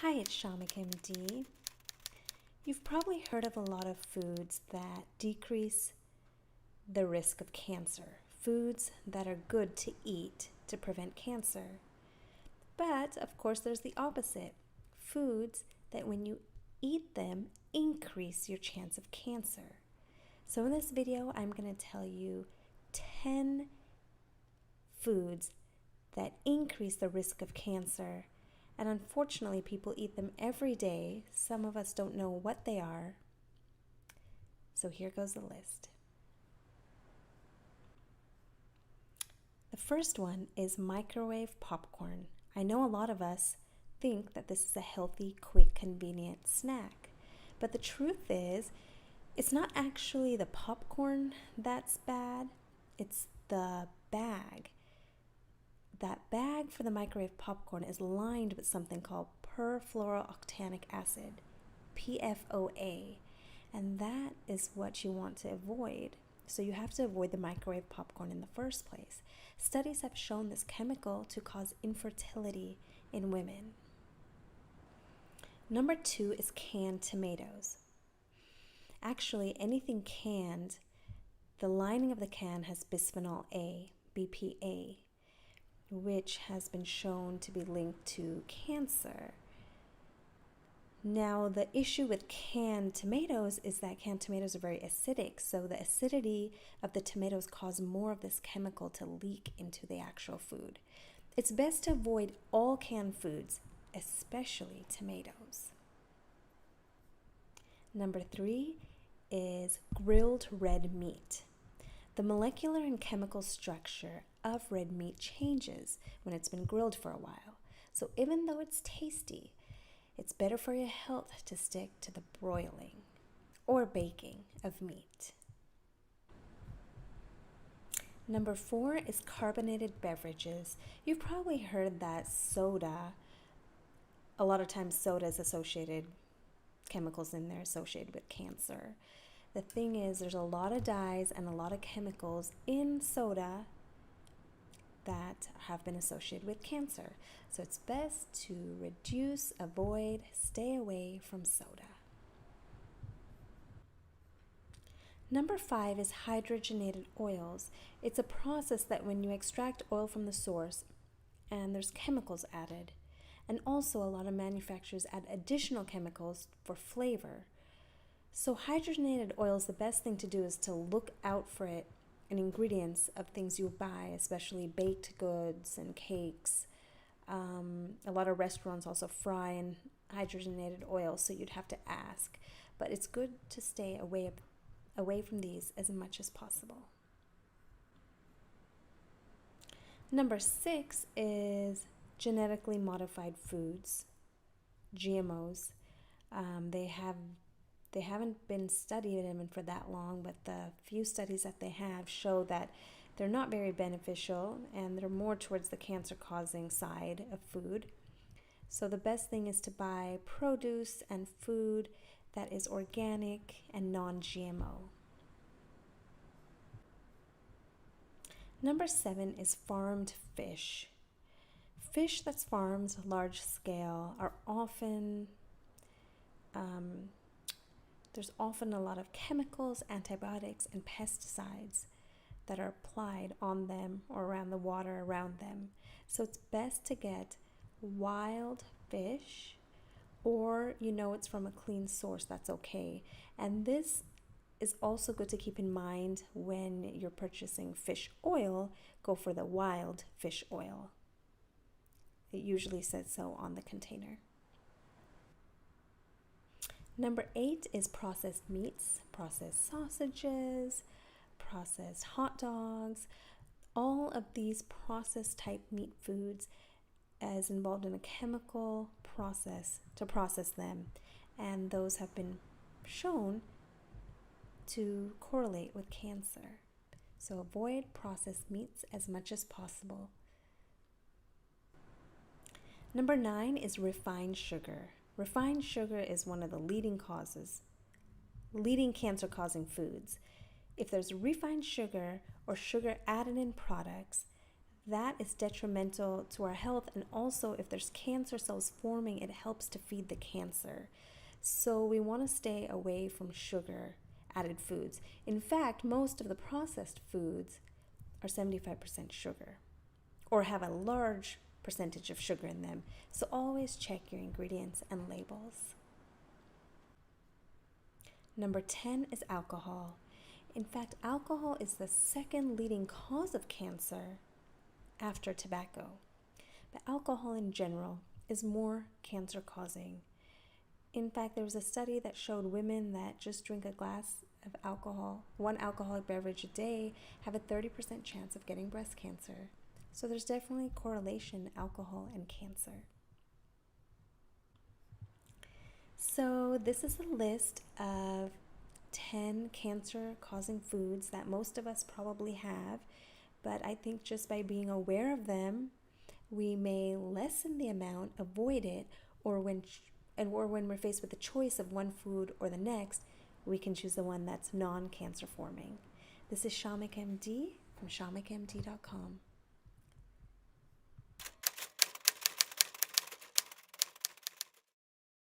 Hi, it's Shamik MD. You've probably heard of a lot of foods that decrease the risk of cancer, foods that are good to eat to prevent cancer. But of course, there's the opposite, foods that when you eat them increase your chance of cancer. So in this video, I'm going to tell you 10 foods that increase the risk of cancer. And unfortunately, people eat them every day. Some of us don't know what they are. So here goes the list. The first one is microwave popcorn. I know a lot of us think that this is a healthy, quick, convenient snack. But the truth is, it's not actually the popcorn that's bad, it's the bag. That bag for the microwave popcorn is lined with something called perfluorooctanic acid, PFOA, and that is what you want to avoid. So you have to avoid the microwave popcorn in the first place. Studies have shown this chemical to cause infertility in women. Number 2 is canned tomatoes. Actually, anything canned, the lining of the can has bisphenol A, BPA, which has been shown to be linked to cancer. Now, the issue with canned tomatoes is that canned tomatoes are very acidic, so the acidity of the tomatoes cause more of this chemical to leak into the actual food. It's best to avoid all canned foods, especially tomatoes. Number 3 is grilled red meat. The molecular and chemical structure of red meat changes when it's been grilled for a while. So even though it's tasty, it's better for your health to stick to the broiling or baking of meat. Number 4 is carbonated beverages. You've probably heard that soda, a lot of times soda is associated, chemicals in there associated with cancer. The thing is, there's a lot of dyes and a lot of chemicals in soda that have been associated with cancer. So it's best to reduce, avoid, stay away from soda. Number 5 is hydrogenated oils. It's a process that when you extract oil from the source and there's chemicals added, and also a lot of manufacturers add additional chemicals for flavor. So hydrogenated oils, the best thing to do is to look out for it in ingredients of things you buy, especially baked goods and cakes. A lot of restaurants also fry in hydrogenated oil, so you'd have to ask. But it's good to stay away from these as much as possible. Number 6 is genetically modified foods, GMOs. They haven't been studied in for that long, but the few studies that they have show that they're not very beneficial and they're more towards the cancer-causing side of food. So the best thing is to buy produce and food that is organic and non-GMO. Number 7 is farmed fish. Fish that's farmed large scale are often there's often a lot of chemicals, antibiotics, and pesticides that are applied on them or around the water around them. So it's best to get wild fish, or it's from a clean source, that's okay. And this is also good to keep in mind when you're purchasing fish oil. Go for the wild fish oil. It usually says so on the container. Number 8 is processed meats, processed sausages, processed hot dogs. All of these processed type meat foods is involved in a chemical process to process them, and those have been shown to correlate with cancer. So avoid processed meats as much as possible. Number 9 is refined sugar. Refined sugar is one of the leading cancer-causing foods. If there's refined sugar or sugar added in products, that is detrimental to our health. And also, if there's cancer cells forming, it helps to feed the cancer. So we want to stay away from sugar added foods. In fact, most of the processed foods are 75% sugar or have a large percentage of sugar in them. So always check your ingredients and labels. Number 10 is alcohol. In fact, alcohol is the second leading cause of cancer after tobacco. But alcohol in general is more cancer causing. In fact, there was a study that showed women that just drink a glass of alcohol, one alcoholic beverage a day, have a 30% chance of getting breast cancer. So there's definitely a correlation, alcohol and cancer. So this is a list of 10 cancer-causing foods that most of us probably have, but I think just by being aware of them, we may lessen the amount, avoid it, or when we're faced with the choice of one food or the next, we can choose the one that's non-cancer forming. This is Shamik MD from shamikmd.com.